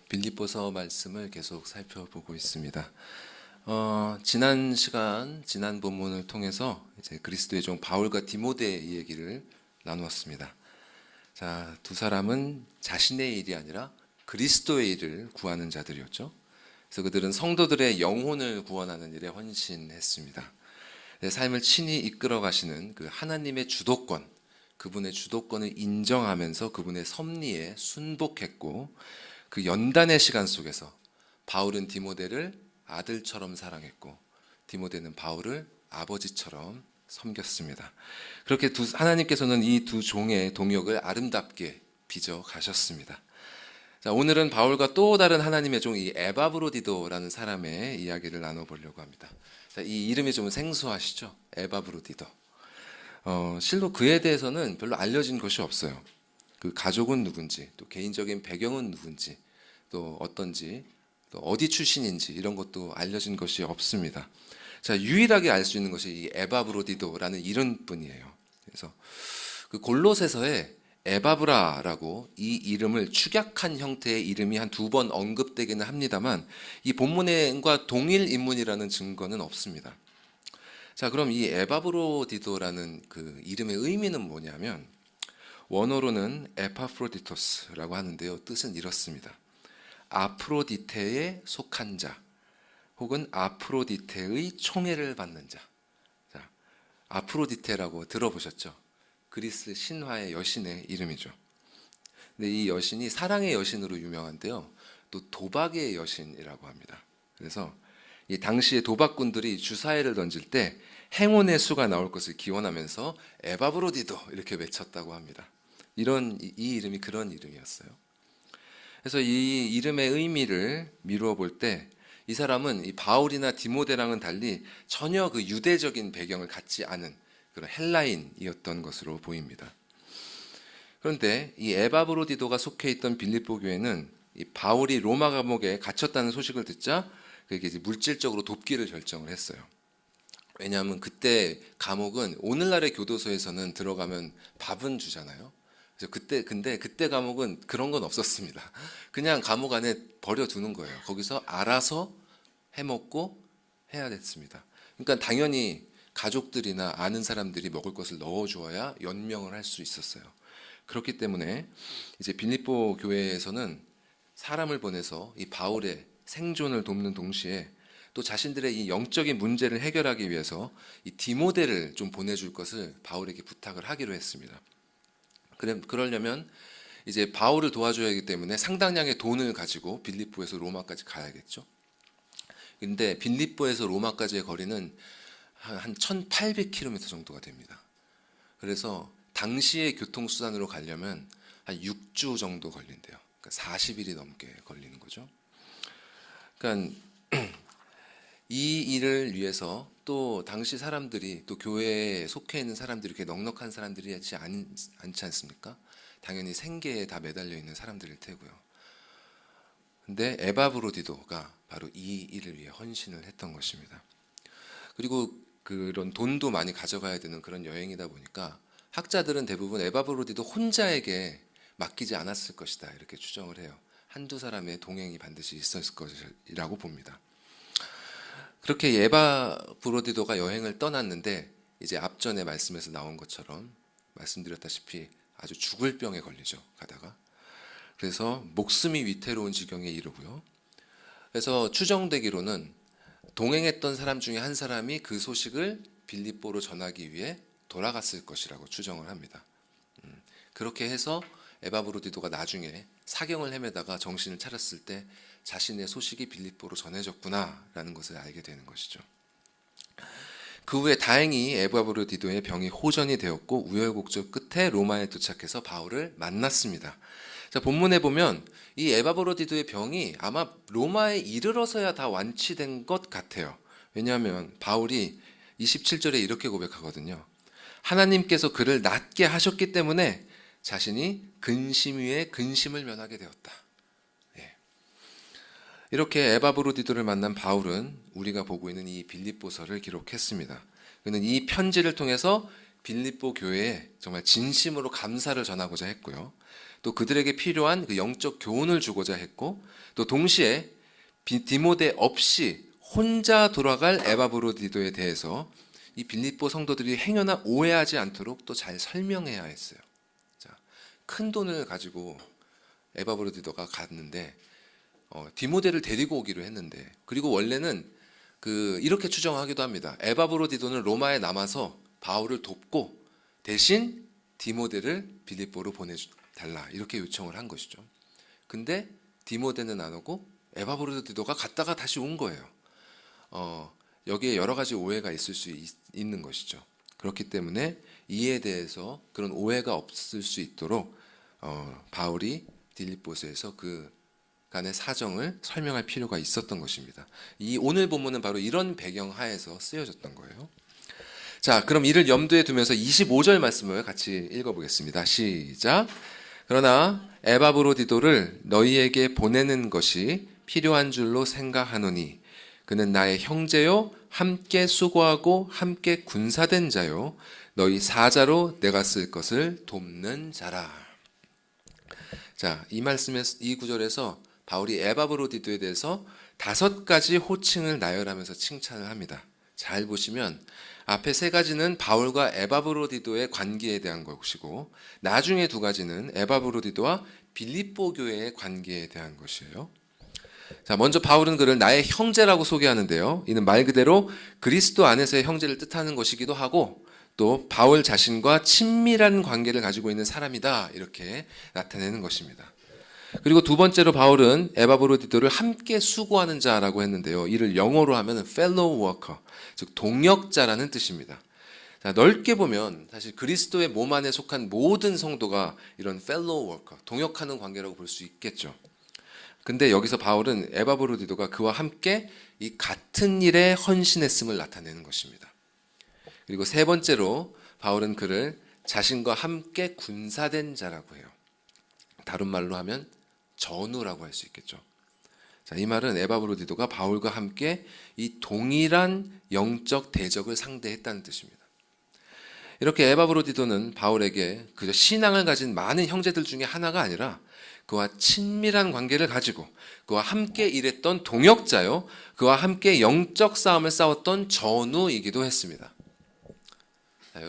빌립보서 말씀을 계속 살펴보고 있습니다. 지난 시간, 지난 본문을 통해서 이제 그리스도의 종 바울과 디모데의 얘기를 나누었습니다. 자, 두 사람은 자신의 일이 아니라 그리스도의 일을 구하는 자들이었죠. 그래서 그들은 성도들의 영혼을 구원하는 일에 헌신했습니다. 삶을 친히 이끌어 가시는 그 하나님의 주도권, 그분의 주도권을 인정하면서 그분의 섭리에 순복했고, 그 연단의 시간 속에서 바울은 디모데를 아들처럼 사랑했고 디모데는 바울을 아버지처럼 섬겼습니다. 그렇게 하나님께서는 이 두 종의 동역을 아름답게 빚어 가셨습니다. 자, 오늘은 바울과 또 다른 하나님의 종 이 에바브로디도라는 사람의 이야기를 나눠보려고 합니다. 자, 이 이름이 좀 생소하시죠? 에바브로디도. 실로 그에 대해서는 별로 알려진 것이 없어요. 그 가족은 누군지, 또 개인적인 배경은 누군지, 또 어떤지, 또 어디 출신인지 이런 것도 알려진 것이 없습니다. 자, 유일하게 알 수 있는 것이 이 에바브로디도라는 이름뿐이에요. 그래서 그 골로새서에 에바브라라고 이 이름을 축약한 형태의 이름이 한 2번 언급되기는 합니다만 이 본문과 동일 인물이라는 증거는 없습니다. 자, 그럼 이 에바브로디도라는 그 이름의 의미는 뭐냐면 원어로는 에파프로디토스라고 하는데요. 뜻은 이렇습니다. 아프로디테에 속한 자 혹은 아프로디테의 총애를 받는 자. 자, 아프로디테라고 들어보셨죠? 그리스 신화의 여신의 이름이죠. 근데 이 여신이 사랑의 여신으로 유명한데요. 또 도박의 여신이라고 합니다. 그래서 이 당시의 도박꾼들이 주사위를 던질 때 행운의 수가 나올 것을 기원하면서 에바브로디도 이렇게 외쳤다고 합니다. 이 이름이 그런 이름이었어요. 그래서 이 이름의 의미를 미루어 볼 때 이 사람은 이 바울이나 디모데랑은 달리 전혀 그 유대적인 배경을 갖지 않은 그런 헬라인이었던 것으로 보입니다. 그런데 이 에바브로디도가 속해 있던 빌립보 교회는 이 바울이 로마 감옥에 갇혔다는 소식을 듣자 그게 이제 물질적으로 돕기를 결정을 했어요. 왜냐하면 그때 감옥은 오늘날의 교도소에서는 들어가면 밥은 주잖아요. 근데 그때 감옥은 그런 건 없었습니다. 그냥 감옥 안에 버려두는 거예요. 거기서 알아서 해먹고 해야 됐습니다. 그러니까 당연히 가족들이나 아는 사람들이 먹을 것을 넣어주어야 연명을 할 수 있었어요. 그렇기 때문에 이제 빌립보 교회에서는 사람을 보내서 이 바울의 생존을 돕는 동시에 또 자신들의 이 영적인 문제를 해결하기 위해서 이 디모데를 좀 보내줄 것을 바울에게 부탁을 하기로 했습니다. 그러려면 이제 바울을 도와줘야 하기 때문에 상당량의 돈을 가지고 빌립보에서 로마까지 가야겠죠. 근데 빌립보에서 로마까지의 거리는 한 1800km 정도가 됩니다. 그래서 당시의 교통수단으로 가려면 한 6주 정도 걸린대요. 그러니까 40일이 넘게 걸리는 거죠. 그러니까 이 일을 위해서 또 당시 사람들이 또 교회에 속해 있는 사람들이 이렇게 넉넉한 사람들이 않지 않습니까? 당연히 생계에 다 매달려 있는 사람들일 테고요. 근데 에바브로디도가 바로 이 일을 위해 헌신을 했던 것입니다. 그리고 그런 돈도 많이 가져가야 되는 그런 여행이다 보니까 학자들은 대부분 에바브로디도 혼자에게 맡기지 않았을 것이다 이렇게 추정을 해요. 한두 사람의 동행이 반드시 있었을 것이라고 봅니다. 그렇게 에바브로디도가 여행을 떠났는데 이제 앞전에 말씀에서 나온 것처럼 말씀드렸다시피 아주 죽을 병에 걸리죠. 가다가. 그래서 목숨이 위태로운 지경에 이르고요. 그래서 추정되기로는 동행했던 사람 중에 한 사람이 그 소식을 빌립보로 전하기 위해 돌아갔을 것이라고 추정을 합니다. 그렇게 해서 에바브로디도가 나중에 사경을 헤매다가 정신을 차렸을 때 자신의 소식이 빌립보로 전해졌구나라는 것을 알게 되는 것이죠. 그 후에 다행히 에바브로디도의 병이 호전이 되었고 우여곡절 끝에 로마에 도착해서 바울을 만났습니다. 자, 본문에 보면 이 에바브로디도의 병이 아마 로마에 이르러서야 다 완치된 것 같아요. 왜냐하면 바울이 27절에 이렇게 고백하거든요. 하나님께서 그를 낫게 하셨기 때문에 자신이 근심 위에 근심을 면하게 되었다. 이렇게 에바브로디도를 만난 바울은 우리가 보고 있는 이 빌립보서를 기록했습니다. 그는 이 편지를 통해서 빌립보 교회에 정말 진심으로 감사를 전하고자 했고요. 또 그들에게 필요한 그 영적 교훈을 주고자 했고, 또 동시에 디모데 없이 혼자 돌아갈 에바브로디도에 대해서 이 빌립보 성도들이 행여나 오해하지 않도록 또 잘 설명해야 했어요. 자, 큰 돈을 가지고 에바브로디도가 갔는데 디모데를 데리고 오기로 했는데, 그리고 원래는 이렇게 추정하기도 합니다. 에바브로디도는 로마에 남아서 바울을 돕고 대신 디모데를 빌립보로 보내달라, 이렇게 요청을 한 것이죠. 근데 디모데는 안 오고 에바브로디도가 갔다가 다시 온 거예요. 여기에 여러 가지 오해가 있을 수 있는 것이죠. 그렇기 때문에 이에 대해서 그런 오해가 없을 수 있도록 바울이 빌립보서에서 간의 사정을 설명할 필요가 있었던 것입니다. 이 오늘 본문은 바로 이런 배경 하에서 쓰여졌던 거예요. 자, 그럼 이를 염두에 두면서 25절 말씀을 같이 읽어보겠습니다. 시작. 그러나 에바브로디도를 너희에게 보내는 것이 필요한 줄로 생각하노니 그는 나의 형제요 함께 수고하고 함께 군사된 자요 너희 사자로 내가 쓸 것을 돕는 자라. 자, 이 구절에서 바울이 에바브로디도에 대해서 5가지 호칭을 나열하면서 칭찬을 합니다. 잘 보시면 앞에 3가지는 바울과 에바브로디도의 관계에 대한 것이고, 나중에 2가지는 에바브로디도와 빌립보 교회의 관계에 대한 것이에요. 자, 먼저 바울은 그를 나의 형제라고 소개하는데요. 이는 말 그대로 그리스도 안에서의 형제를 뜻하는 것이기도 하고, 또 바울 자신과 친밀한 관계를 가지고 있는 사람이다, 이렇게 나타내는 것입니다. 그리고 2번째로 바울은 에바브로디도를 함께 수고하는 자라고 했는데요. 이를 영어로 하면 fellow worker, 즉 동역자라는 뜻입니다. 자, 넓게 보면 사실 그리스도의 몸 안에 속한 모든 성도가 이런 fellow worker, 동역하는 관계라고 볼 수 있겠죠. 근데 여기서 바울은 에바브로디도가 그와 함께 이 같은 일에 헌신했음을 나타내는 것입니다. 그리고 3번째로 바울은 그를 자신과 함께 군사된 자라고 해요. 다른 말로 하면 전우라고 할 수 있겠죠. 자, 이 말은 에바브로디도가 바울과 함께 이 동일한 영적 대적을 상대했다는 뜻입니다. 이렇게 에바브로디도는 바울에게 그저 신앙을 가진 많은 형제들 중에 하나가 아니라 그와 친밀한 관계를 가지고 그와 함께 일했던 동역자요, 그와 함께 영적 싸움을 싸웠던 전우이기도 했습니다. 자,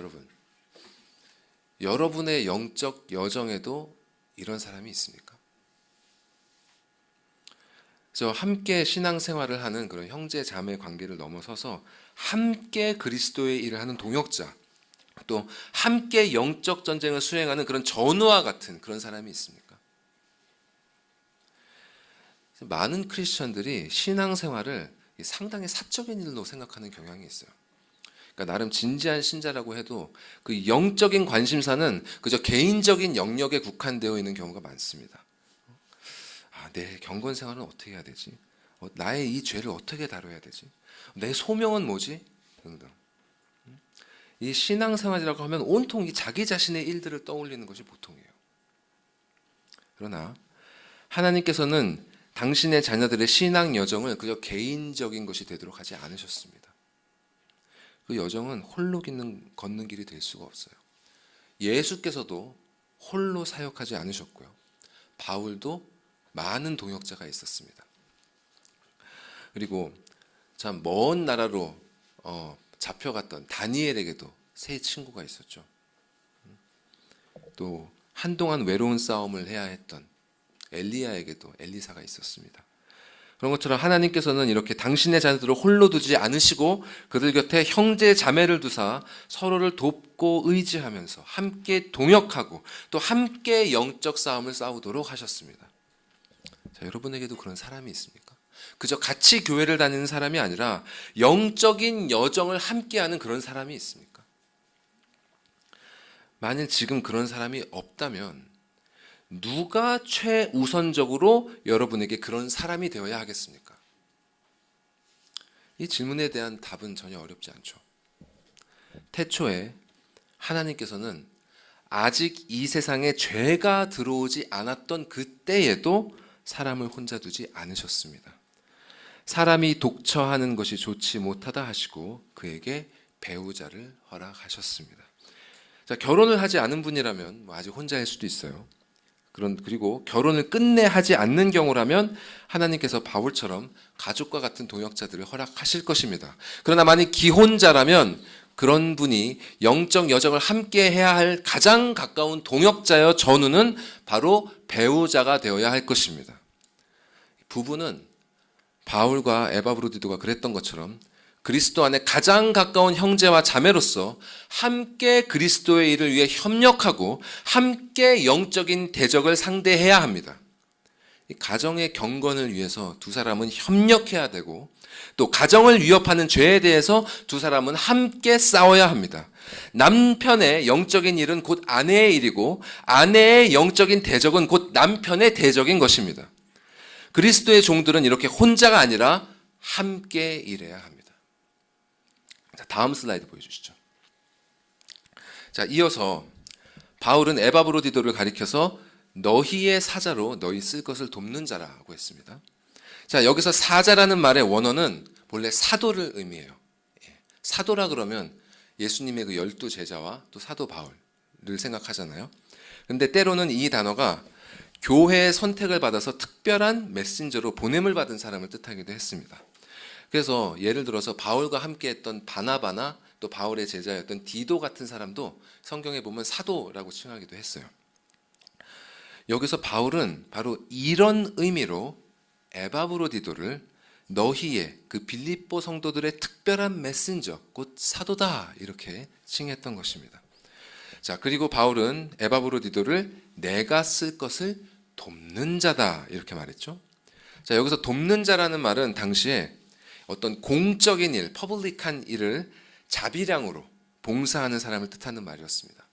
여러분의 영적 여정에도 이런 사람이 있습니까? 함께 신앙생활을 하는 그런 형제 자매 관계를 넘어서서 함께 그리스도의 일을 하는 동역자, 또 함께 영적 전쟁을 수행하는 그런 전우와 같은 그런 사람이 있습니까? 많은 크리스천들이 신앙생활을 상당히 사적인 일로 생각하는 경향이 있어요. 그러니까 나름 진지한 신자라고 해도 그 영적인 관심사는 그저 개인적인 영역에 국한되어 있는 경우가 많습니다. 내 경건 생활은 어떻게 해야 되지? 나의 이 죄를 어떻게 다뤄야 되지? 내 소명은 뭐지? 등등. 이 신앙생활이라고 하면 온통 이 자기 자신의 일들을 떠올리는 것이 보통이에요. 그러나 하나님께서는 당신의 자녀들의 신앙 여정을 그저 개인적인 것이 되도록 하지 않으셨습니다. 그 여정은 홀로 걷는 길이 될 수가 없어요. 예수께서도 홀로 사역하지 않으셨고요. 바울도 많은 동역자가 있었습니다. 그리고 참 먼 나라로 잡혀갔던 다니엘에게도 3 친구가 있었죠. 또 한동안 외로운 싸움을 해야 했던 엘리야에게도 엘리사가 있었습니다. 그런 것처럼 하나님께서는 이렇게 당신의 자녀들을 홀로 두지 않으시고 그들 곁에 형제 자매를 두사 서로를 돕고 의지하면서 함께 동역하고 또 함께 영적 싸움을 싸우도록 하셨습니다. 자, 여러분에게도 그런 사람이 있습니까? 그저 같이 교회를 다니는 사람이 아니라 영적인 여정을 함께하는 그런 사람이 있습니까? 만일 지금 그런 사람이 없다면 누가 최우선적으로 여러분에게 그런 사람이 되어야 하겠습니까? 이 질문에 대한 답은 전혀 어렵지 않죠. 태초에 하나님께서는 아직 이 세상에 죄가 들어오지 않았던 그때에도 사람을 혼자 두지 않으셨습니다. 사람이 독처하는 것이 좋지 못하다 하시고 그에게 배우자를 허락하셨습니다. 자, 결혼을 하지 않은 분이라면 아직 혼자일 수도 있어요. 그리고 결혼을 끝내 하지 않는 경우라면 하나님께서 바울처럼 가족과 같은 동역자들을 허락하실 것입니다. 그러나 만약 기혼자라면 그런 분이 영적 여정을 함께 해야 할 가장 가까운 동역자여 전우는 바로 배우자가 되어야 할 것입니다. 부부는 바울과 에바브로디도가 그랬던 것처럼 그리스도 안에 가장 가까운 형제와 자매로서 함께 그리스도의 일을 위해 협력하고 함께 영적인 대적을 상대해야 합니다. 이 가정의 경건을 위해서 두 사람은 협력해야 되고 또 가정을 위협하는 죄에 대해서 두 사람은 함께 싸워야 합니다. 남편의 영적인 일은 곧 아내의 일이고 아내의 영적인 대적은 곧 남편의 대적인 것입니다. 그리스도의 종들은 이렇게 혼자가 아니라 함께 일해야 합니다. 자, 다음 슬라이드 보여주시죠. 자, 이어서 바울은 에바브로디도를 가리켜서 너희의 사자로 너희 쓸 것을 돕는 자라고 했습니다. 자, 여기서 사자라는 말의 원어는 본래 사도를 의미해요. 사도라 그러면 예수님의 그 12제자와 또 사도 바울을 생각하잖아요. 근데 때로는 이 단어가 교회의 선택을 받아서 특별한 메신저로 보냄을 받은 사람을 뜻하기도 했습니다. 그래서 예를 들어서 바울과 함께했던 바나바나 또 바울의 제자였던 디도 같은 사람도 성경에 보면 사도라고 칭하기도 했어요. 여기서 바울은 바로 이런 의미로 에바브로디도를 너희의 그 빌립보 성도들의 특별한 메신저 곧 사도다 이렇게 칭했던 것입니다. 자, 그리고 바울은 에바브로디도를 내가 쓸 것을 돕는 자다 이렇게 말했죠. 자, 여기서 돕는 자라는 말은 당시에 어떤 공적인 일, 퍼블릭한 일을 자비량으로 봉사하는 사람을 뜻하는 말이었습니다.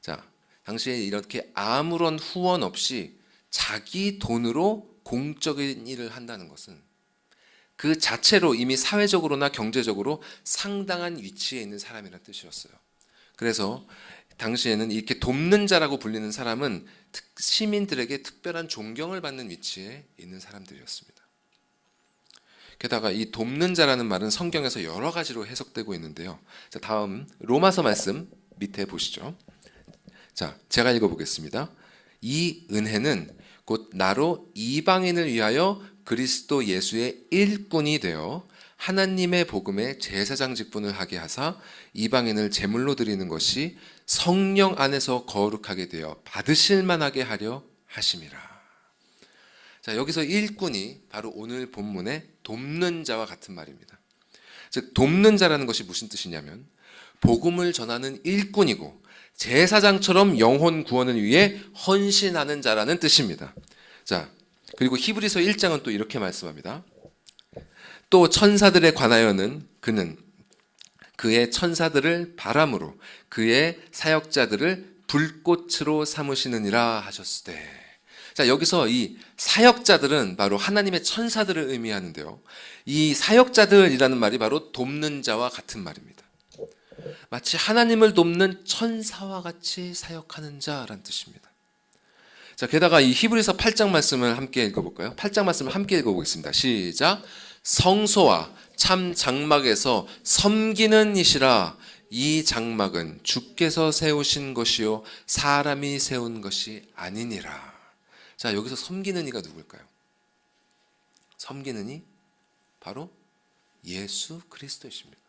자, 당시에 이렇게 아무런 후원 없이 자기 돈으로 공적인 일을 한다는 것은 그 자체로 이미 사회적으로나 경제적으로 상당한 위치에 있는 사람이라는 뜻이었어요. 그래서 당시에는 이렇게 돕는 자라고 불리는 사람은 시민들에게 특별한 존경을 받는 위치에 있는 사람들이었습니다. 게다가 이 돕는 자라는 말은 성경에서 여러 가지로 해석되고 있는데요. 자, 다음 로마서 말씀 밑에 보시죠. 자, 제가 읽어보겠습니다. 이 은혜는 곧 나로 이방인을 위하여 그리스도 예수의 일꾼이 되어 하나님의 복음의 제사장 직분을 하게 하사 이방인을 제물로 드리는 것이 성령 안에서 거룩하게 되어 받으실 만하게 하려 하심이라. 자, 여기서 일꾼이 바로 오늘 본문의 돕는 자와 같은 말입니다. 즉 돕는 자라는 것이 무슨 뜻이냐면 복음을 전하는 일꾼이고 제사장처럼 영혼 구원을 위해 헌신하는 자라는 뜻입니다. 자, 그리고 히브리서 1장은 또 이렇게 말씀합니다. 또 천사들에 관하여는 그는 그의 천사들을 바람으로 그의 사역자들을 불꽃으로 삼으시느니라 하셨을 때. 자, 여기서 이 사역자들은 바로 하나님의 천사들을 의미하는데요. 이 사역자들이라는 말이 바로 돕는 자와 같은 말입니다. 마치 하나님을 돕는 천사와 같이 사역하는 자라는 뜻입니다. 자, 게다가 이 히브리서 8장 말씀을 함께 읽어볼까요? 8장 말씀을 함께 읽어보겠습니다. 시작. 성소와 참 장막에서 섬기는 이시라. 이 장막은 주께서 세우신 것이요 사람이 세운 것이 아니니라. 자, 여기서 섬기는 이가 누굴까요? 섬기는 이 바로 예수 그리스도이십니다.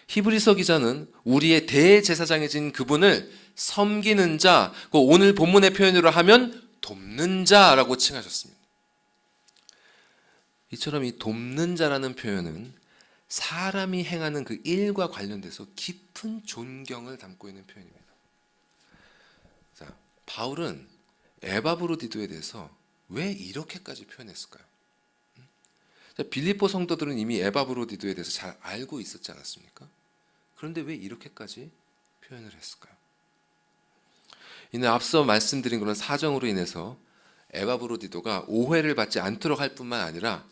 히브리서 기자는 우리의 대제사장이신 그분을 섬기는 자, 오늘 본문의 표현으로 하면 돕는 자라고 칭하셨습니다. 이처럼 이 돕는 자라는 표현은 사람이 행하는 그 일과 관련돼서 깊은 존경을 담고 있는 표현입니다. 자, 바울은 에바브로디도에 대해서 왜 이렇게까지 표현했을까요? 자, 빌립보 성도들은 이미 에바브로디도에 대해서 잘 알고 있었지 않았습니까? 그런데 왜 이렇게까지 표현을 했을까요? 이는 앞서 말씀드린 그런 사정으로 인해서 에바브로디도가 오해를 받지 않도록 할 뿐만 아니라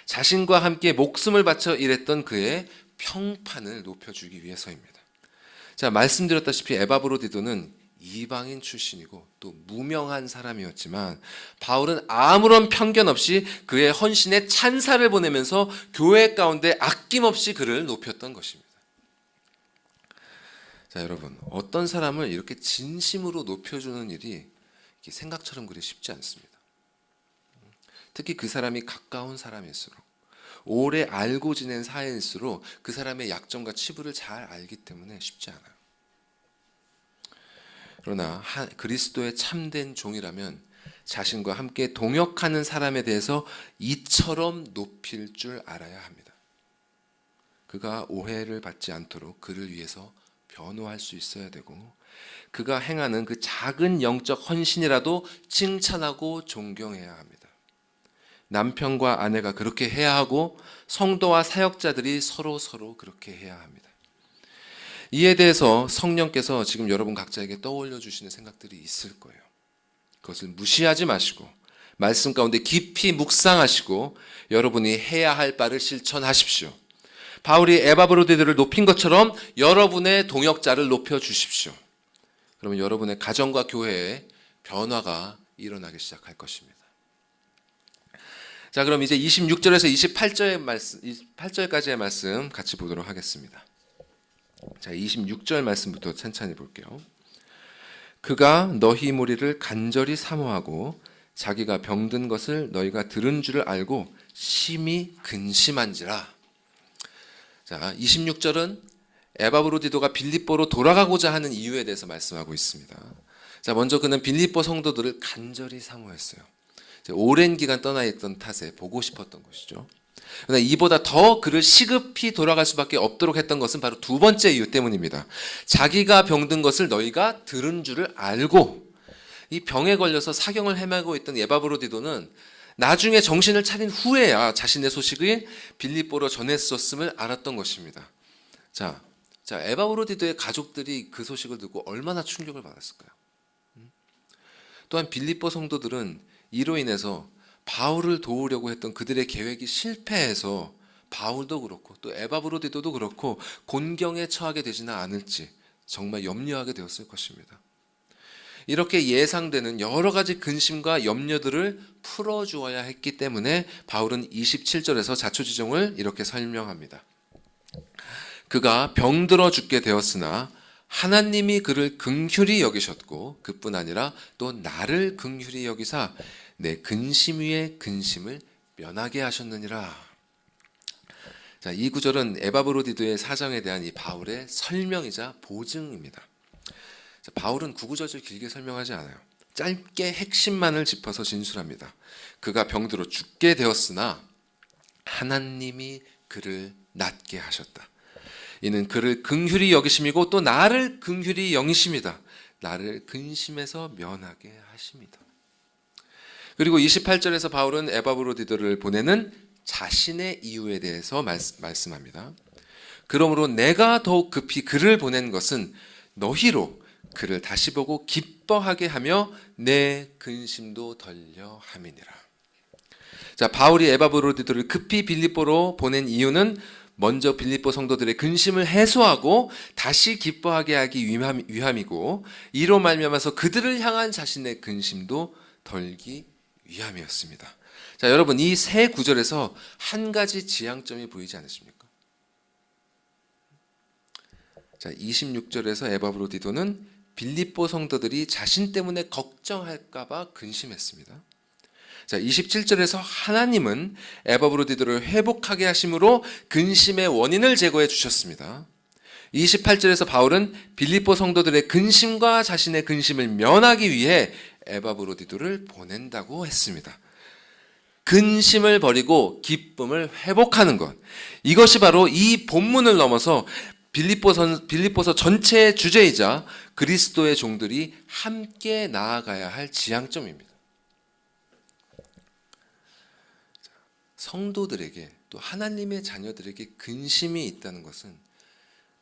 자신과 함께 목숨을 바쳐 일했던 그의 평판을 높여주기 위해서입니다. 자, 말씀드렸다시피 에바브로디도는 이방인 출신이고 또 무명한 사람이었지만 바울은 아무런 편견 없이 그의 헌신에 찬사를 보내면서 교회 가운데 아낌없이 그를 높였던 것입니다. 자, 여러분, 어떤 사람을 이렇게 진심으로 높여주는 일이 생각처럼 그리 쉽지 않습니다. 특히 그 사람이 가까운 사람일수록, 오래 알고 지낸 사이일수록 그 사람의 약점과 치부를 잘 알기 때문에 쉽지 않아요. 그러나 그리스도의 참된 종이라면 자신과 함께 동역하는 사람에 대해서 이처럼 높일 줄 알아야 합니다. 그가 오해를 받지 않도록 그를 위해서 변호할 수 있어야 되고, 그가 행하는 그 작은 영적 헌신이라도 칭찬하고 존경해야 합니다. 남편과 아내가 그렇게 해야 하고 성도와 사역자들이 서로 그렇게 해야 합니다. 이에 대해서 성령께서 지금 여러분 각자에게 떠올려 주시는 생각들이 있을 거예요. 그것을 무시하지 마시고 말씀 가운데 깊이 묵상하시고 여러분이 해야 할 바를 실천하십시오. 바울이 에바브로디들을 높인 것처럼 여러분의 동역자를 높여 주십시오. 그러면 여러분의 가정과 교회에 변화가 일어나기 시작할 것입니다. 자, 그럼 이제 26절에서 28절까지의 말씀 같이 보도록 하겠습니다. 자, 26절 말씀부터 천천히 볼게요. 그가 너희 무리를 간절히 사모하고 자기가 병든 것을 너희가 들은 줄을 알고 심히 근심한지라. 자, 26절은 에바브로디도가 빌립보로 돌아가고자 하는 이유에 대해서 말씀하고 있습니다. 자, 먼저 그는 빌립보 성도들을 간절히 사모했어요. 오랜 기간 떠나 있던 탓에 보고 싶었던 것이죠. 그러나 이보다 더 그를 시급히 돌아갈 수밖에 없도록 했던 것은 바로 두 번째 이유 때문입니다. 자기가 병든 것을 너희가 들은 줄을 알고, 이 병에 걸려서 사경을 헤매고 있던 에바브로디도는 나중에 정신을 차린 후에야 자신의 소식을 빌립보로 전했었음을 알았던 것입니다. 자, 에바브로디도의 가족들이 그 소식을 듣고 얼마나 충격을 받았을까요? 또한 빌립보 성도들은 이로 인해서 바울을 도우려고 했던 그들의 계획이 실패해서 바울도 그렇고 또 에바브로디도도 그렇고 곤경에 처하게 되지는 않을지 정말 염려하게 되었을 것입니다. 이렇게 예상되는 여러 가지 근심과 염려들을 풀어주어야 했기 때문에 바울은 27절에서 자초지종을 이렇게 설명합니다. 그가 병들어 죽게 되었으나 하나님이 그를 긍휼히 여기셨고 그뿐 아니라 또 나를 긍휼히 여기사 내 근심 위에 근심을 면하게 하셨느니라. 자, 이 구절은 에바브로디도의 사정에 대한 이 바울의 설명이자 보증입니다. 자, 바울은 구구절절 길게 설명하지 않아요. 짧게 핵심만을 짚어서 진술합니다. 그가 병들어 죽게 되었으나 하나님이 그를 낫게 하셨다. 이는 그를 긍휼히 여기심이고 또 나를 긍휼히 여기심이다. 나를 근심에서 면하게 하십니다. 그리고 28절에서 바울은 에바브로디도를 보내는 자신의 이유에 대해서 말씀합니다. 그러므로 내가 더욱 급히 그를 보낸 것은 너희로 그를 다시 보고 기뻐하게 하며 내 근심도 덜려 함이니라. 자, 바울이 에바브로디도를 급히 빌립보로 보낸 이유는 먼저 빌립보 성도들의 근심을 해소하고 다시 기뻐하게 하기 위함이고, 이로 말미암아서 그들을 향한 자신의 근심도 덜기 위함이었습니다. 자, 여러분, 이 세 구절에서 한 가지 지향점이 보이지 않으십니까? 자, 26절에서 에바브로디도는 빌립보 성도들이 자신 때문에 걱정할까봐 근심했습니다. 자, 27절에서 하나님은 에바브로디도를 회복하게 하심으로 근심의 원인을 제거해 주셨습니다. 28절에서 바울은 빌립보 성도들의 근심과 자신의 근심을 면하기 위해 에바브로디도를 보낸다고 했습니다. 근심을 버리고 기쁨을 회복하는 것, 이것이 바로 이 본문을 넘어서 빌립보서 전체의 주제이자 그리스도의 종들이 함께 나아가야 할 지향점입니다. 성도들에게 또 하나님의 자녀들에게 근심이 있다는 것은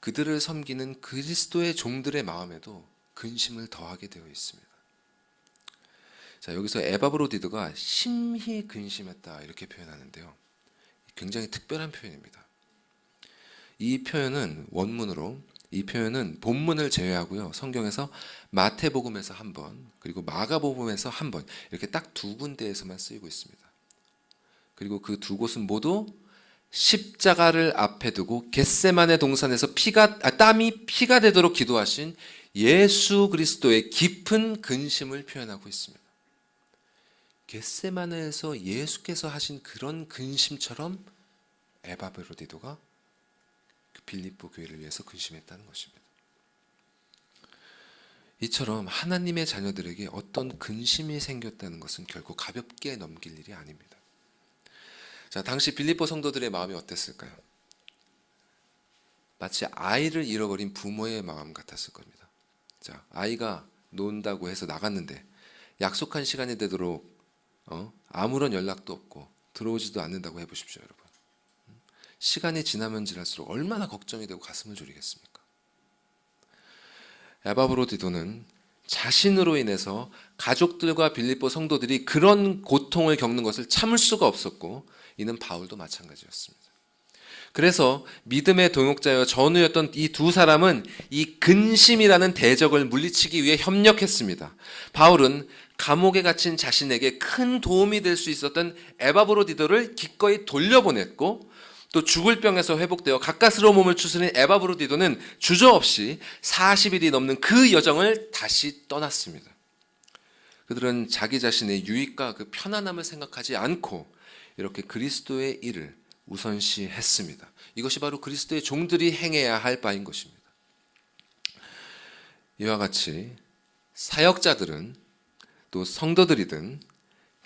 그들을 섬기는 그리스도의 종들의 마음에도 근심을 더하게 되어 있습니다. 자, 여기서 에바브로디도가 심히 근심했다 이렇게 표현하는데요. 굉장히 특별한 표현입니다. 이 표현은 원문으로 이 표현은 본문을 제외하고요. 성경에서 마태복음에서 한 번, 그리고 마가복음에서 한 번, 이렇게 딱 두 군데에서만 쓰이고 있습니다. 그리고 그 두 곳은 모두 십자가를 앞에 두고 겟세마네 동산에서 땀이 피가 되도록 기도하신 예수 그리스도의 깊은 근심을 표현하고 있습니다. 겟세마네에서 예수께서 하신 그런 근심처럼 에바브로디도가 빌립보 교회를 위해서 근심했다는 것입니다. 이처럼 하나님의 자녀들에게 어떤 근심이 생겼다는 것은 결코 가볍게 넘길 일이 아닙니다. 자, 당시 빌립보 성도들의 마음이 어땠을까요? 마치 아이를 잃어버린 부모의 마음 같았을 겁니다. 자, 아이가 논다고 해서 나갔는데 약속한 시간이 되도록 아무런 연락도 없고 들어오지도 않는다고 해보십시오, 여러분. 시간이 지나면 지날수록 얼마나 걱정이 되고 가슴을 졸이겠습니까? 에바브로디도는 자신으로 인해서 가족들과 빌립보 성도들이 그런 고통을 겪는 것을 참을 수가 없었고, 이는 바울도 마찬가지였습니다. 그래서 믿음의 동역자여 전우였던 이 두 사람은 이 근심이라는 대적을 물리치기 위해 협력했습니다. 바울은 감옥에 갇힌 자신에게 큰 도움이 될 수 있었던 에바브로디도를 기꺼이 돌려보냈고, 또 죽을 병에서 회복되어 가까스로 몸을 추스린 에바브로디도는 주저없이 40일이 넘는 그 여정을 다시 떠났습니다. 그들은 자기 자신의 유익과 그 편안함을 생각하지 않고 이렇게 그리스도의 일을 우선시했습니다. 이것이 바로 그리스도의 종들이 행해야 할 바인 것입니다. 이와 같이 사역자들은 또 성도들이든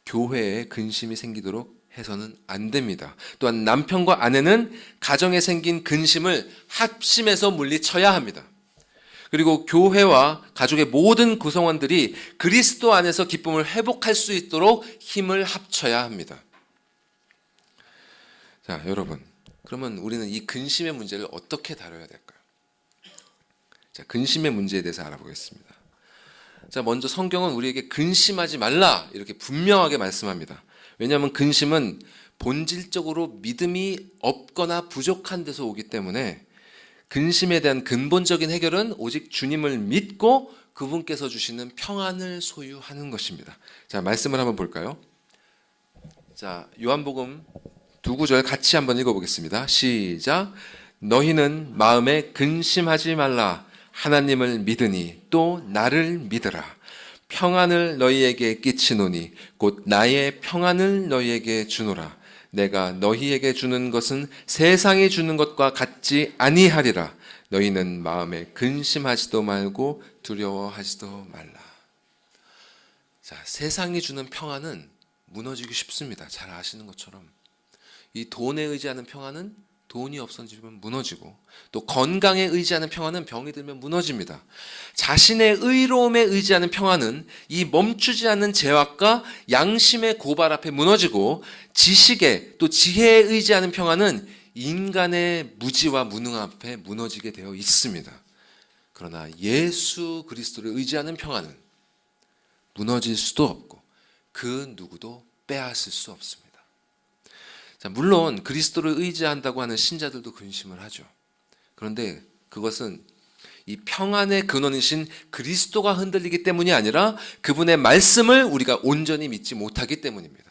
교회에 근심이 생기도록 해서는 안 됩니다. 또한 남편과 아내는 가정에 생긴 근심을 합심해서 물리쳐야 합니다. 그리고 교회와 가족의 모든 구성원들이 그리스도 안에서 기쁨을 회복할 수 있도록 힘을 합쳐야 합니다. 자, 여러분, 그러면 우리는 이 근심의 문제를 어떻게 다뤄야 될까요? 자, 근심의 문제에 대해서 알아보겠습니다. 자, 먼저 성경은 우리에게 근심하지 말라 이렇게 분명하게 말씀합니다. 왜냐하면 근심은 본질적으로 믿음이 없거나 부족한 데서 오기 때문에 근심에 대한 근본적인 해결은 오직 주님을 믿고 그분께서 주시는 평안을 소유하는 것입니다. 자, 말씀을 한번 볼까요? 자, 요한복음 2구절 같이 한번 읽어보겠습니다. 시작. 너희는 마음에 근심하지 말라. 하나님을 믿으니 또 나를 믿으라. 평안을 너희에게 끼치노니 곧 나의 평안을 너희에게 주노라. 내가 너희에게 주는 것은 세상이 주는 것과 같지 아니하리라. 너희는 마음에 근심하지도 말고 두려워하지도 말라. 자, 세상이 주는 평안은 무너지기 쉽습니다. 잘 아시는 것처럼. 이 돈에 의지하는 평안은 돈이 없어지면 무너지고, 또 건강에 의지하는 평안은 병이 들면 무너집니다. 자신의 의로움에 의지하는 평안은 이 멈추지 않는 죄악과 양심의 고발 앞에 무너지고, 지식에 또 지혜에 의지하는 평안은 인간의 무지와 무능 앞에 무너지게 되어 있습니다. 그러나 예수 그리스도를 의지하는 평안은 무너질 수도 없고 그 누구도 빼앗을 수 없습니다. 자, 물론 그리스도를 의지한다고 하는 신자들도 근심을 하죠. 그런데 그것은 이 평안의 근원이신 그리스도가 흔들리기 때문이 아니라 그분의 말씀을 우리가 온전히 믿지 못하기 때문입니다.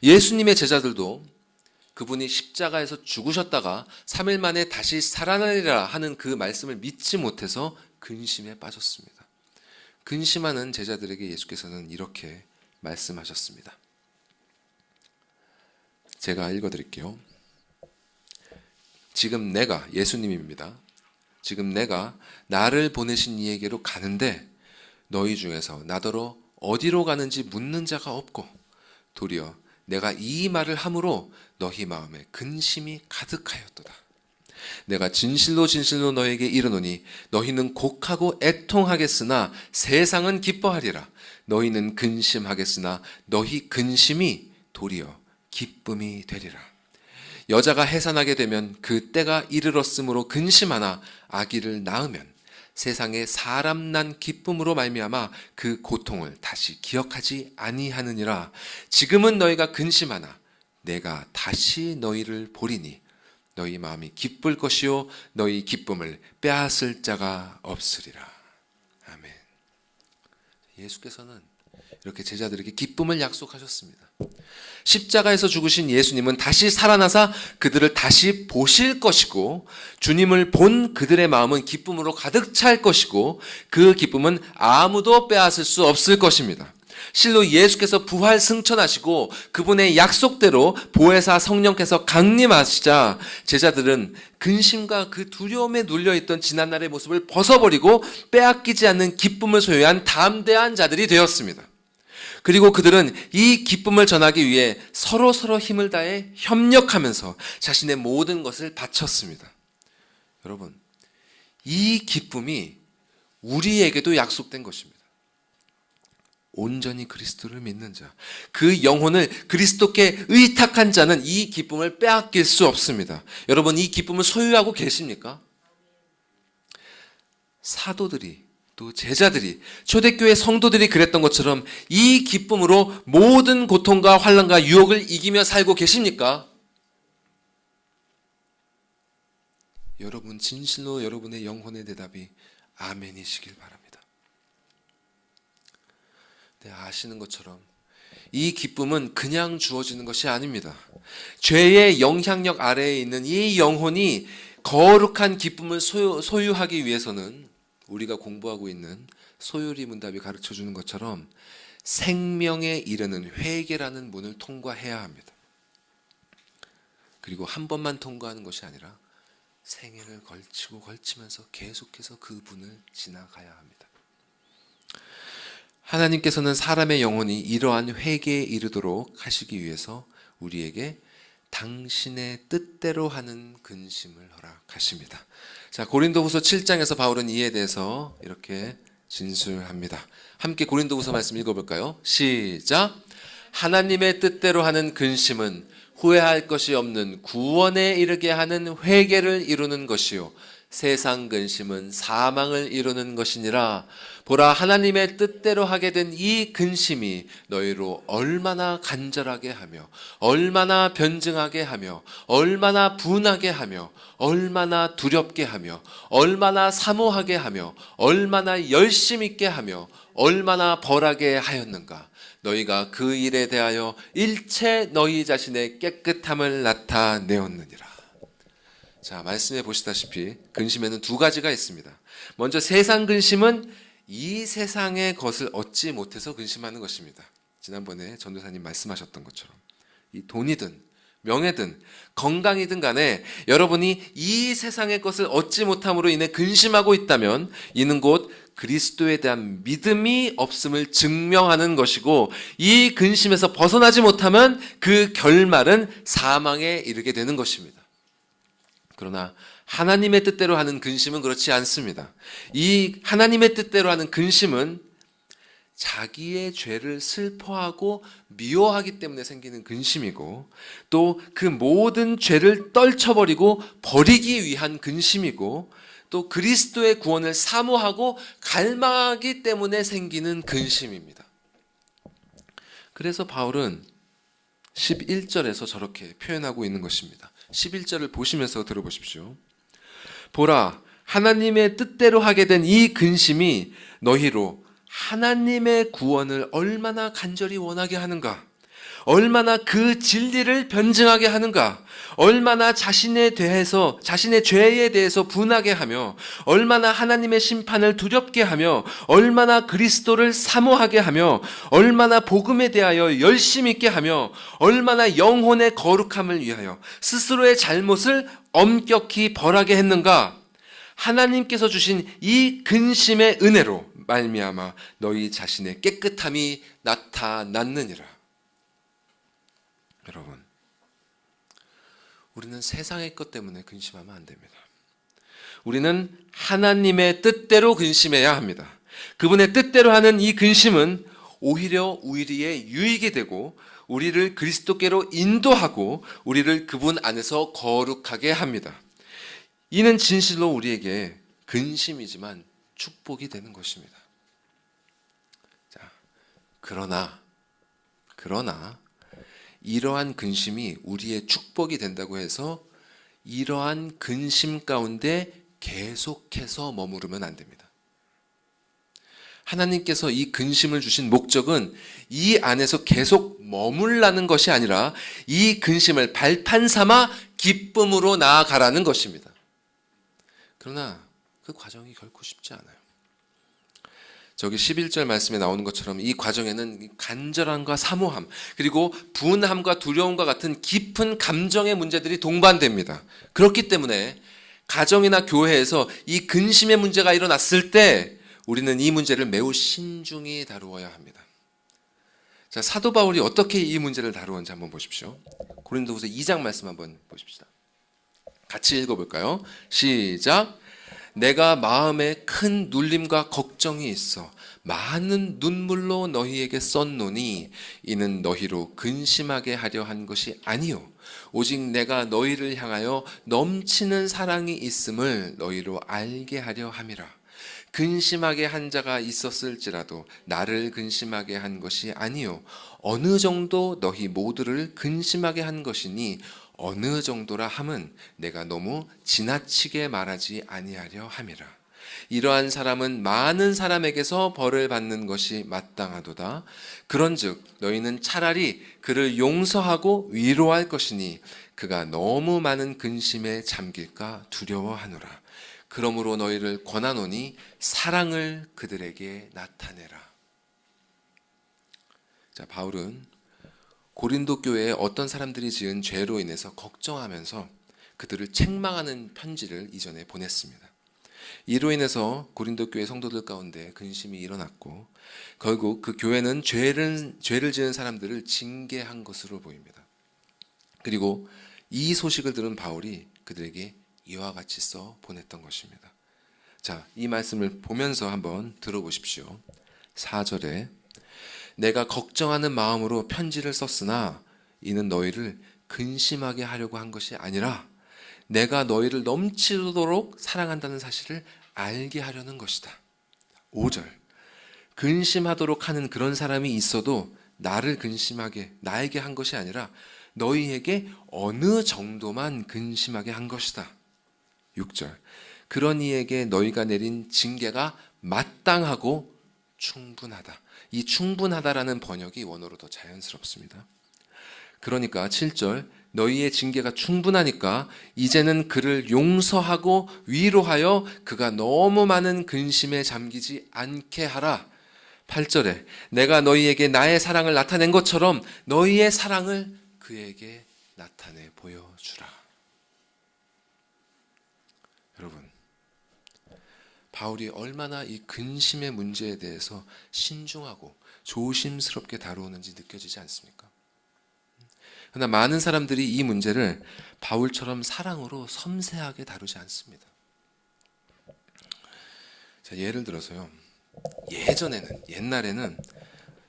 예수님의 제자들도 그분이 십자가에서 죽으셨다가 3일 만에 다시 살아나리라 하는 그 말씀을 믿지 못해서 근심에 빠졌습니다. 근심하는 제자들에게 예수께서는 이렇게 말씀하셨습니다. 제가 읽어드릴게요. 지금 내가, 예수님입니다. 지금 내가 나를 보내신 이에게로 가는데 너희 중에서 나더러 어디로 가는지 묻는 자가 없고 도리어 내가 이 말을 함으로 너희 마음에 근심이 가득하였도다. 내가 진실로 진실로 너에게 이르노니 너희는 곡하고 애통하겠으나 세상은 기뻐하리라. 너희는 근심하겠으나 너희 근심이 도리어 기쁨이 되리라. 여자가 해산하게 되면 그 때가 이르렀으므로 근심하나 아기를 낳으면 세상에 사람 난 기쁨으로 말미암아 그 고통을 다시 기억하지 아니하느니라. 지금은 너희가 근심하나 내가 다시 너희를 보리니 너희 마음이 기쁠 것이요 너희 기쁨을 빼앗을 자가 없으리라. 아멘. 예수께서는 이렇게 제자들에게 기쁨을 약속하셨습니다. 십자가에서 죽으신 예수님은 다시 살아나사 그들을 다시 보실 것이고, 주님을 본 그들의 마음은 기쁨으로 가득 찰 것이고, 그 기쁨은 아무도 빼앗을 수 없을 것입니다. 실로 예수께서 부활 승천하시고 그분의 약속대로 보혜사 성령께서 강림하시자 제자들은 근심과 그 두려움에 눌려있던 지난날의 모습을 벗어버리고 빼앗기지 않는 기쁨을 소유한 담대한 자들이 되었습니다. 그리고 그들은 이 기쁨을 전하기 위해 서로 힘을 다해 협력하면서 자신의 모든 것을 바쳤습니다. 여러분, 이 기쁨이 우리에게도 약속된 것입니다. 온전히 그리스도를 믿는 자, 그 영혼을 그리스도께 의탁한 자는 이 기쁨을 빼앗길 수 없습니다. 여러분, 이 기쁨을 소유하고 계십니까? 사도들이, 또 제자들이, 초대교회 성도들이 그랬던 것처럼 이 기쁨으로 모든 고통과 환난과 유혹을 이기며 살고 계십니까? 여러분, 진실로 여러분의 영혼의 대답이 아멘이시길 바랍니다. 네, 아시는 것처럼 이 기쁨은 그냥 주어지는 것이 아닙니다. 죄의 영향력 아래에 있는 이 영혼이 거룩한 기쁨을 소유하기 위해서는 우리가 공부하고 있는 소요리 문답이 가르쳐주는 것처럼 생명에 이르는 회개라는 문을 통과해야 합니다. 그리고 한 번만 통과하는 것이 아니라 생애를 걸치면서 계속해서 그 문을 지나가야 합니다. 하나님께서는 사람의 영혼이 이러한 회개에 이르도록 하시기 위해서 우리에게 당신의 뜻대로 하는 근심을 허락하십니다. 자, 고린도후서 7장에서 바울은 이에 대해서 이렇게 진술합니다. 함께 고린도후서 말씀 읽어볼까요? 시작! 하나님의 뜻대로 하는 근심은 후회할 것이 없는 구원에 이르게 하는 회개를 이루는 것이요 세상 근심은 사망을 이루는 것이니라. 보라, 하나님의 뜻대로 하게 된 이 근심이 너희로 얼마나 간절하게 하며 얼마나 변증하게 하며 얼마나 분하게 하며 얼마나 두렵게 하며 얼마나 사모하게 하며 얼마나 열심 있게 하며 얼마나 벌하게 하였는가. 너희가 그 일에 대하여 일체 너희 자신의 깨끗함을 나타내었느니라. 자, 말씀해 보시다시피 근심에는 두 가지가 있습니다. 먼저 세상 근심은 이 세상의 것을 얻지 못해서 근심하는 것입니다. 지난번에 전도사님 말씀하셨던 것처럼 이 돈이든 명예든 건강이든 간에 여러분이 이 세상의 것을 얻지 못함으로 인해 근심하고 있다면 이는 곧 그리스도에 대한 믿음이 없음을 증명하는 것이고, 이 근심에서 벗어나지 못하면 그 결말은 사망에 이르게 되는 것입니다. 그러나 하나님의 뜻대로 하는 근심은 그렇지 않습니다. 이 하나님의 뜻대로 하는 근심은 자기의 죄를 슬퍼하고 미워하기 때문에 생기는 근심이고, 또 그 모든 죄를 떨쳐버리고 버리기 위한 근심이고, 또 그리스도의 구원을 사모하고 갈망하기 때문에 생기는 근심입니다. 그래서 바울은 11절에서 저렇게 표현하고 있는 것입니다. 11절을 보시면서 들어보십시오. 보라, 하나님의 뜻대로 하게 된 이 근심이 너희로 하나님의 구원을 얼마나 간절히 원하게 하는가, 얼마나 그 진리를 변증하게 하는가, 얼마나 자신의 죄에 대해서 분하게 하며 얼마나 하나님의 심판을 두렵게 하며 얼마나 그리스도를 사모하게 하며 얼마나 복음에 대하여 열심 있게 하며 얼마나 영혼의 거룩함을 위하여 스스로의 잘못을 엄격히 벌하게 했는가. 하나님께서 주신 이 근심의 은혜로 말미암아 너희 자신의 깨끗함이 나타났느니라. 여러분, 우리는 세상의 것 때문에 근심하면 안 됩니다. 우리는 하나님의 뜻대로 근심해야 합니다. 그분의 뜻대로 하는 이 근심은 오히려 우리의 유익이 되고 우리를 그리스도께로 인도하고 우리를 그분 안에서 거룩하게 합니다. 이는 진실로 우리에게 근심이지만 축복이 되는 것입니다. 자, 그러나 이러한 근심이 우리의 축복이 된다고 해서 이러한 근심 가운데 계속해서 머무르면 안 됩니다. 하나님께서 이 근심을 주신 목적은 이 안에서 계속 머물라는 것이 아니라 이 근심을 발판 삼아 기쁨으로 나아가라는 것입니다. 그러나 그 과정이 결코 쉽지 않아요. 저기 11절 말씀에 나오는 것처럼 이 과정에는 간절함과 사모함, 그리고 분함과 두려움과 같은 깊은 감정의 문제들이 동반됩니다. 그렇기 때문에 가정이나 교회에서 이 근심의 문제가 일어났을 때 우리는 이 문제를 매우 신중히 다루어야 합니다. 자, 사도 바울이 어떻게 이 문제를 다루었는지 한번 보십시오. 고린도후서 2장 말씀 한번 보십시다. 같이 읽어볼까요? 시작. 내가 마음에 큰 눌림과 걱정이 있어 많은 눈물로 너희에게 썼노니 이는 너희로 근심하게 하려 한 것이 아니요 오직 내가 너희를 향하여 넘치는 사랑이 있음을 너희로 알게 하려 함이라. 근심하게 한 자가 있었을지라도 나를 근심하게 한 것이 아니요 어느 정도 너희 모두를 근심하게 한 것이니 어느 정도라 함은 내가 너무 지나치게 말하지 아니하려 함이라. 이러한 사람은 많은 사람에게서 벌을 받는 것이 마땅하도다. 그런즉 너희는 차라리 그를 용서하고 위로할 것이니 그가 너무 많은 근심에 잠길까 두려워하노라. 그러므로 너희를 권하노니 사랑을 그들에게 나타내라. 자, 바울은 고린도 교회에 어떤 사람들이 지은 죄로 인해서 걱정하면서 그들을 책망하는 편지를 이전에 보냈습니다. 이로 인해서 고린도 교회 성도들 가운데 근심이 일어났고 결국 그 교회는 죄를 지은 사람들을 징계한 것으로 보입니다. 그리고 이 소식을 들은 바울이 그들에게 이와 같이 써 보냈던 것입니다. 자, 이 말씀을 보면서 한번 들어보십시오. 4절에 내가 걱정하는 마음으로 편지를 썼으나 이는 너희를 근심하게 하려고 한 것이 아니라 내가 너희를 넘치도록 사랑한다는 사실을 알게 하려는 것이다. 5절 근심하도록 하는 그런 사람이 있어도 나에게 한 것이 아니라 너희에게 어느 정도만 근심하게 한 것이다. 6절 그런 이에게 너희가 내린 징계가 마땅하고 충분하다. 이 충분하다라는 번역이 원어로 더 자연스럽습니다. 그러니까 7절 너희의 징계가 충분하니까 이제는 그를 용서하고 위로하여 그가 너무 많은 근심에 잠기지 않게 하라. 8절에 내가 너희에게 나의 사랑을 나타낸 것처럼 너희의 사랑을 그에게 나타내 보여주라. 여러분, 바울이 얼마나 이 근심의 문제에 대해서 신중하고 조심스럽게 다루었는지 느껴지지 않습니까? 그러나 많은 사람들이 이 문제를 바울처럼 사랑으로 섬세하게 다루지 않습니다. 자, 예를 들어서요. 옛날에는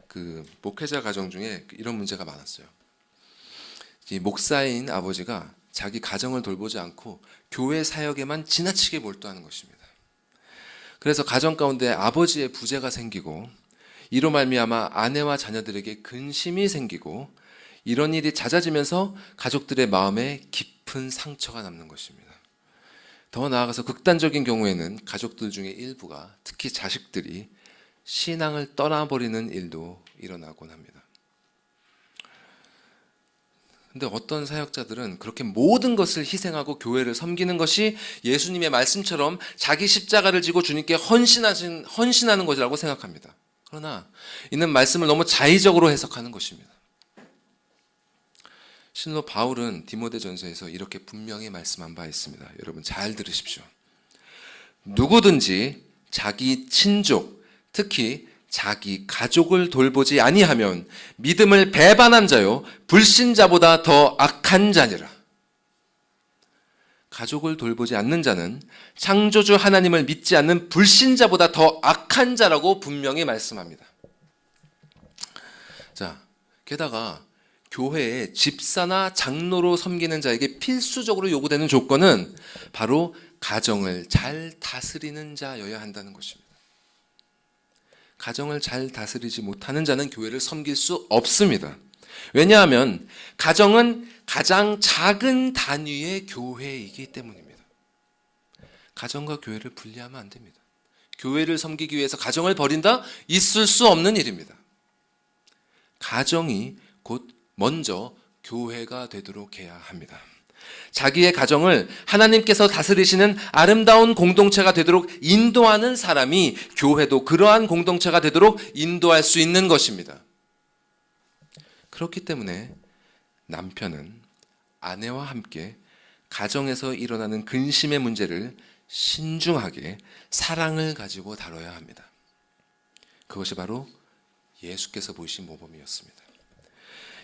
그 목회자 가정 중에 이런 문제가 많았어요. 이 목사인 아버지가 자기 가정을 돌보지 않고 교회 사역에만 지나치게 몰두하는 것입니다. 그래서 가정 가운데 아버지의 부재가 생기고 이로 말미암아 아내와 자녀들에게 근심이 생기고 이런 일이 잦아지면서 가족들의 마음에 깊은 상처가 남는 것입니다. 더 나아가서 극단적인 경우에는 가족들 중에 일부가, 특히 자식들이 신앙을 떠나버리는 일도 일어나곤 합니다. 근데 어떤 사역자들은 그렇게 모든 것을 희생하고 교회를 섬기는 것이 예수님의 말씀처럼 자기 십자가를 지고 주님께 헌신하는 것이라고 생각합니다. 그러나 이는 말씀을 너무 자의적으로 해석하는 것입니다. 실로 바울은 디모데전서에서 이렇게 분명히 말씀한 바 있습니다. 여러분 잘 들으십시오. 누구든지 자기 친족, 특히 자기 가족을 돌보지 아니하면 믿음을 배반한 자요 불신자보다 더 악한 자니라. 가족을 돌보지 않는 자는 창조주 하나님을 믿지 않는 불신자보다 더 악한 자라고 분명히 말씀합니다. 자, 게다가 교회에 집사나 장로로 섬기는 자에게 필수적으로 요구되는 조건은 바로 가정을 잘 다스리는 자여야 한다는 것입니다. 가정을 잘 다스리지 못하는 자는 교회를 섬길 수 없습니다. 왜냐하면 가정은 가장 작은 단위의 교회이기 때문입니다. 가정과 교회를 분리하면 안 됩니다. 교회를 섬기기 위해서 가정을 버린다? 있을 수 없는 일입니다. 가정이 곧 먼저 교회가 되도록 해야 합니다. 자기의 가정을 하나님께서 다스리시는 아름다운 공동체가 되도록 인도하는 사람이 교회도 그러한 공동체가 되도록 인도할 수 있는 것입니다. 그렇기 때문에 남편은 아내와 함께 가정에서 일어나는 근심의 문제를 신중하게 사랑을 가지고 다뤄야 합니다. 그것이 바로 예수께서 보이신 모범이었습니다.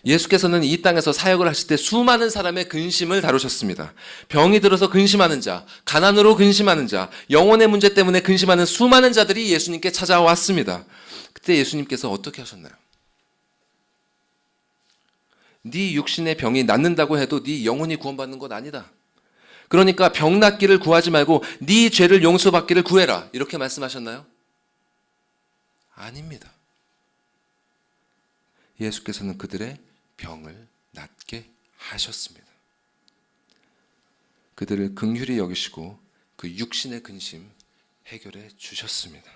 예수께서는 이 땅에서 사역을 하실 때 수많은 사람의 근심을 다루셨습니다. 병이 들어서 근심하는 자, 가난으로 근심하는 자, 영혼의 문제 때문에 근심하는 수많은 자들이 예수님께 찾아왔습니다. 그때 예수님께서 어떻게 하셨나요? 네 육신의 병이 낫는다고 해도 네 영혼이 구원받는 것 아니다. 그러니까 병 낫기를 구하지 말고 네 죄를 용서받기를 구해라. 이렇게 말씀하셨나요? 아닙니다. 예수께서는 그들의 병을 낫게 하셨습니다. 그들을 긍휼히 여기시고 그 육신의 근심 해결해 주셨습니다.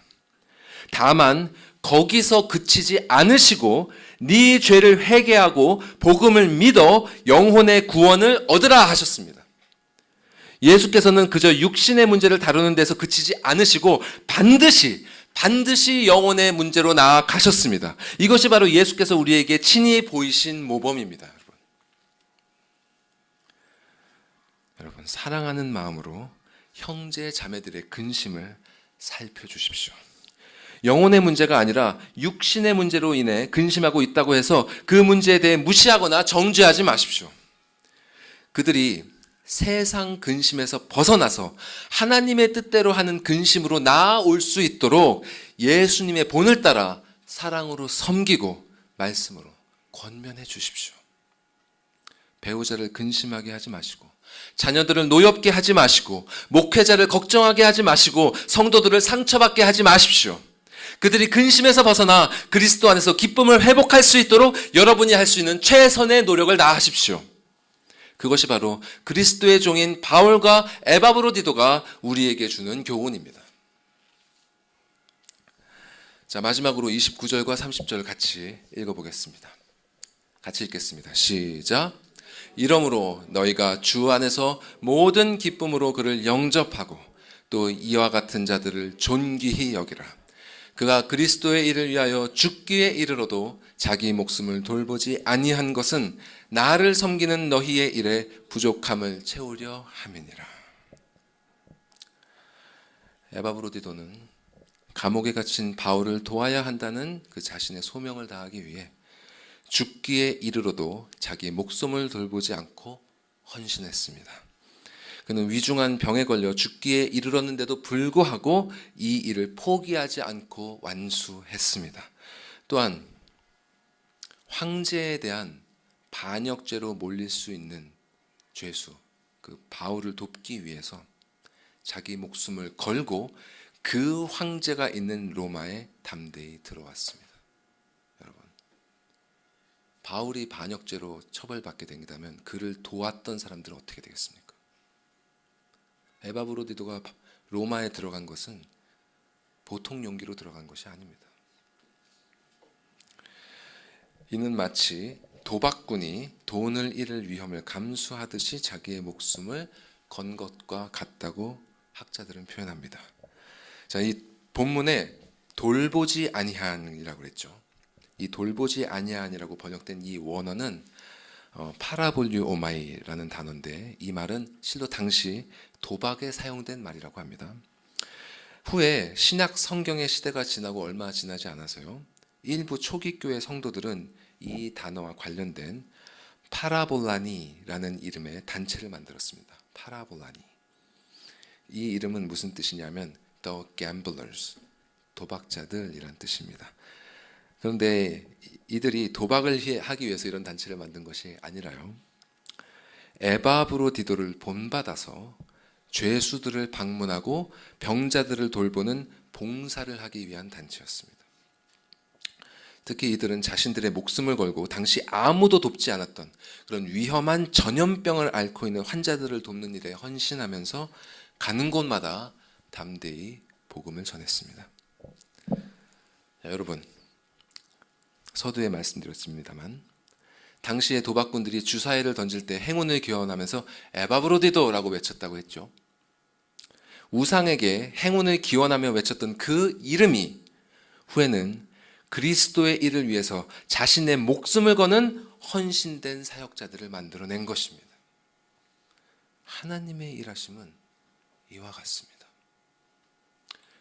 다만 거기서 그치지 않으시고 네 죄를 회개하고 복음을 믿어 영혼의 구원을 얻으라 하셨습니다. 예수께서는 그저 육신의 문제를 다루는 데서 그치지 않으시고 반드시 영혼의 문제로 나아가셨습니다. 이것이 바로 예수께서 우리에게 친히 보이신 모범입니다. 여러분, 사랑하는 마음으로 형제 자매들의 근심을 살펴주십시오. 영혼의 문제가 아니라 육신의 문제로 인해 근심하고 있다고 해서 그 문제에 대해 무시하거나 정죄하지 마십시오. 그들이 세상 근심에서 벗어나서 하나님의 뜻대로 하는 근심으로 나아올 수 있도록 예수님의 본을 따라 사랑으로 섬기고 말씀으로 권면해 주십시오. 배우자를 근심하게 하지 마시고, 자녀들을 노엽게 하지 마시고, 목회자를 걱정하게 하지 마시고, 성도들을 상처받게 하지 마십시오. 그들이 근심에서 벗어나 그리스도 안에서 기쁨을 회복할 수 있도록 여러분이 할 수 있는 최선의 노력을 다하십시오. 그것이 바로 그리스도의 종인 바울과 에바브로디도가 우리에게 주는 교훈입니다. 자, 마지막으로 29절과 30절 같이 읽어보겠습니다. 같이 읽겠습니다. 시작. 이러므로 너희가 주 안에서 모든 기쁨으로 그를 영접하고 또 이와 같은 자들을 존귀히 여기라. 그가 그리스도의 일을 위하여 죽기에 이르러도 자기 목숨을 돌보지 아니한 것은 나를 섬기는 너희의 일에 부족함을 채우려 함이니라. 에바브로디도는 감옥에 갇힌 바울을 도와야 한다는 그 자신의 소명을 다하기 위해 죽기에 이르러도 자기 목숨을 돌보지 않고 헌신했습니다. 그는 위중한 병에 걸려 죽기에 이르렀는데도 불구하고 이 일을 포기하지 않고 완수했습니다. 또한 황제에 대한 반역죄로 몰릴 수 있는 죄수, 그 바울을 돕기 위해서 자기 목숨을 걸고 그 황제가 있는 로마에 담대히 들어왔습니다. 여러분, 바울이 반역죄로 처벌받게 된다면 그를 도왔던 사람들은 어떻게 되겠습니까? 에바브로디도가 로마에 들어간 것은 보통 용기로 들어간 것이 아닙니다. 이는 마치 도박꾼이 돈을 잃을 위험을 감수하듯이 자기의 목숨을 건 것과 같다고 학자들은 표현합니다. 자, 이 본문에 돌보지 아니한이라고 그랬죠. 이 돌보지 아니한이라고 번역된 이 원어는 파라볼리오마이라는 단어인데, 이 말은 실로 당시 도박에 사용된 말이라고 합니다. 후에 신약 성경의 시대가 지나고 얼마 지나지 않아서요, 일부 초기 교회 성도들은 이 단어와 관련된 파라볼라니라는 이름의 단체를 만들었습니다. 파라볼라니. 이 이름은 무슨 뜻이냐면 The Gamblers, 도박자들이란 뜻입니다. 그런데 이들이 도박을 하기 위해서 이런 단체를 만든 것이 아니라요, 에바브로디도를 본받아서 죄수들을 방문하고 병자들을 돌보는 봉사를 하기 위한 단체였습니다. 특히 이들은 자신들의 목숨을 걸고 당시 아무도 돕지 않았던 그런 위험한 전염병을 앓고 있는 환자들을 돕는 일에 헌신하면서 가는 곳마다 담대히 복음을 전했습니다. 자, 여러분, 서두에 말씀드렸습니다만 당시의 도박꾼들이 주사위를 던질 때 행운을 기원하면서 에바브로디도라고 외쳤다고 했죠. 우상에게 행운을 기원하며 외쳤던 그 이름이 후에는 그리스도의 일을 위해서 자신의 목숨을 거는 헌신된 사역자들을 만들어낸 것입니다. 하나님의 일하심은 이와 같습니다.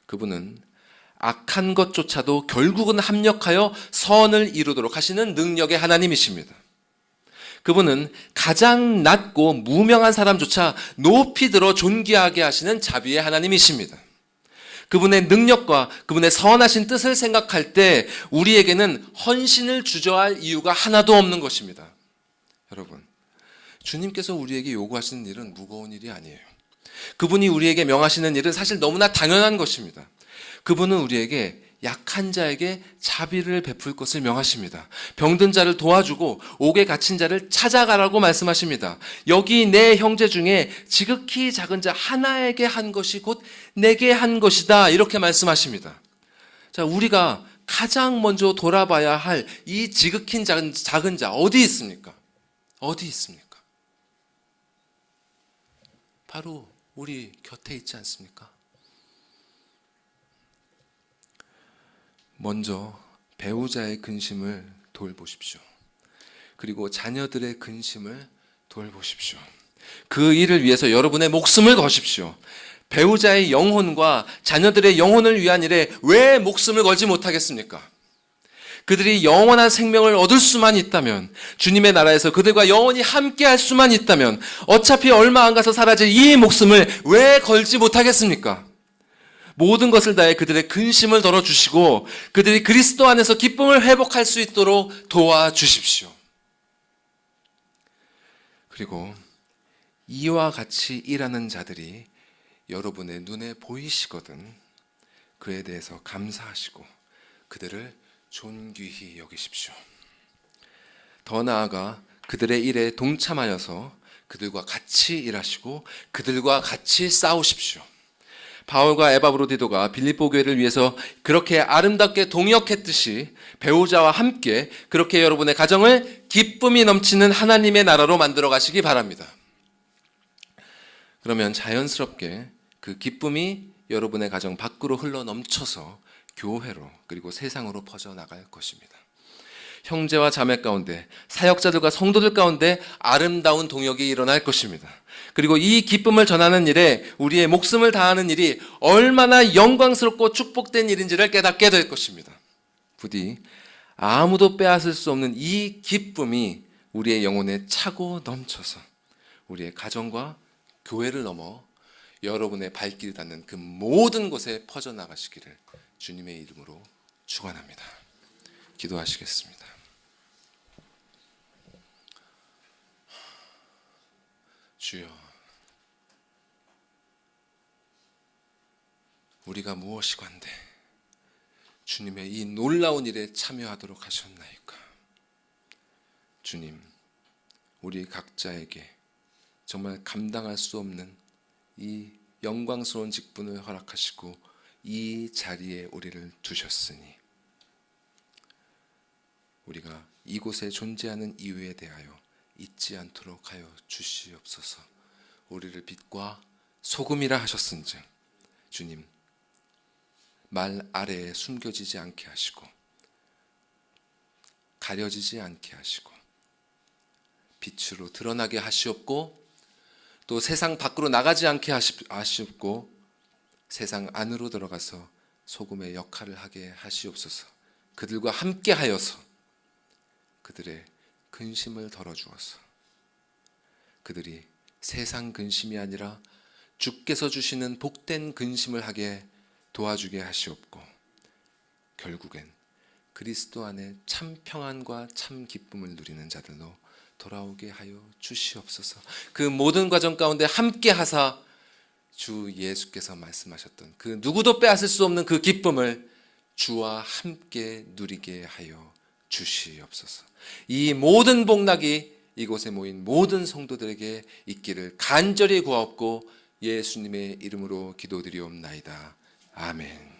그분은 악한 것조차도 결국은 합력하여 선을 이루도록 하시는 능력의 하나님이십니다. 그분은 가장 낮고 무명한 사람조차 높이 들어 존귀하게 하시는 자비의 하나님이십니다. 그분의 능력과 그분의 선하신 뜻을 생각할 때 우리에게는 헌신을 주저할 이유가 하나도 없는 것입니다. 여러분, 주님께서 우리에게 요구하시는 일은 무거운 일이 아니에요. 그분이 우리에게 명하시는 일은 사실 너무나 당연한 것입니다. 그분은 우리에게 약한 자에게 자비를 베풀 것을 명하십니다. 병든 자를 도와주고 옥에 갇힌 자를 찾아가라고 말씀하십니다. 여기 내 형제 중에 지극히 작은 자 하나에게 한 것이 곧 내게 한 것이다, 이렇게 말씀하십니다. 자, 우리가 가장 먼저 돌아봐야 할 이 지극히 작은 자 어디 있습니까? 어디 있습니까? 바로 우리 곁에 있지 않습니까? 먼저 배우자의 근심을 돌보십시오. 그리고 자녀들의 근심을 돌보십시오. 그 일을 위해서 여러분의 목숨을 거십시오. 배우자의 영혼과 자녀들의 영혼을 위한 일에 왜 목숨을 걸지 못하겠습니까? 그들이 영원한 생명을 얻을 수만 있다면, 주님의 나라에서 그들과 영원히 함께 할 수만 있다면 어차피 얼마 안 가서 사라질 이 목숨을 왜 걸지 못하겠습니까? 모든 것을 다해 그들의 근심을 덜어주시고 그들이 그리스도 안에서 기쁨을 회복할 수 있도록 도와주십시오. 그리고 이와 같이 일하는 자들이 여러분의 눈에 보이시거든 그에 대해서 감사하시고 그들을 존귀히 여기십시오. 더 나아가 그들의 일에 동참하여서 그들과 같이 일하시고 그들과 같이 싸우십시오. 바울과 에바브로디도가 빌립보 교회를 위해서 그렇게 아름답게 동역했듯이 배우자와 함께 그렇게 여러분의 가정을 기쁨이 넘치는 하나님의 나라로 만들어 가시기 바랍니다. 그러면 자연스럽게 그 기쁨이 여러분의 가정 밖으로 흘러 넘쳐서 교회로 그리고 세상으로 퍼져나갈 것입니다. 형제와 자매 가운데, 사역자들과 성도들 가운데 아름다운 동역이 일어날 것입니다. 그리고 이 기쁨을 전하는 일에 우리의 목숨을 다하는 일이 얼마나 영광스럽고 축복된 일인지를 깨닫게 될 것입니다. 부디 아무도 빼앗을 수 없는 이 기쁨이 우리의 영혼에 차고 넘쳐서 우리의 가정과 교회를 넘어 여러분의 발길이 닿는 그 모든 곳에 퍼져나가시기를 주님의 이름으로 축원합니다. 기도하시겠습니다. 주여, 우리가 무엇이건대 주님의 이 놀라운 일에 참여하도록 하셨나이까. 주님, 우리 각자에게 정말 감당할 수 없는 이 영광스러운 직분을 허락하시고 이 자리에 우리를 두셨으니 우리가 이곳에 존재하는 이유에 대하여 잊지 않도록 하여 주시옵소서. 우리를 빛과 소금이라 하셨은즉 주님, 말 아래에 숨겨지지 않게 하시고 가려지지 않게 하시고 빛으로 드러나게 하시옵고 또 세상 밖으로 나가지 않게 하시옵고 세상 안으로 들어가서 소금의 역할을 하게 하시옵소서. 그들과 함께 하여서 그들의 근심을 덜어주어서 그들이 세상 근심이 아니라 주께서 주시는 복된 근심을 하게 도와주게 하시옵고 결국엔 그리스도 안에 참 평안과 참 기쁨을 누리는 자들로 돌아오게 하여 주시옵소서. 그 모든 과정 가운데 함께 하사 주 예수께서 말씀하셨던 그 누구도 빼앗을 수 없는 그 기쁨을 주와 함께 누리게 하여 주시옵소서. 이 모든 복락이 이곳에 모인 모든 성도들에게 있기를 간절히 구하옵고 예수님의 이름으로 기도드리옵나이다. 아멘.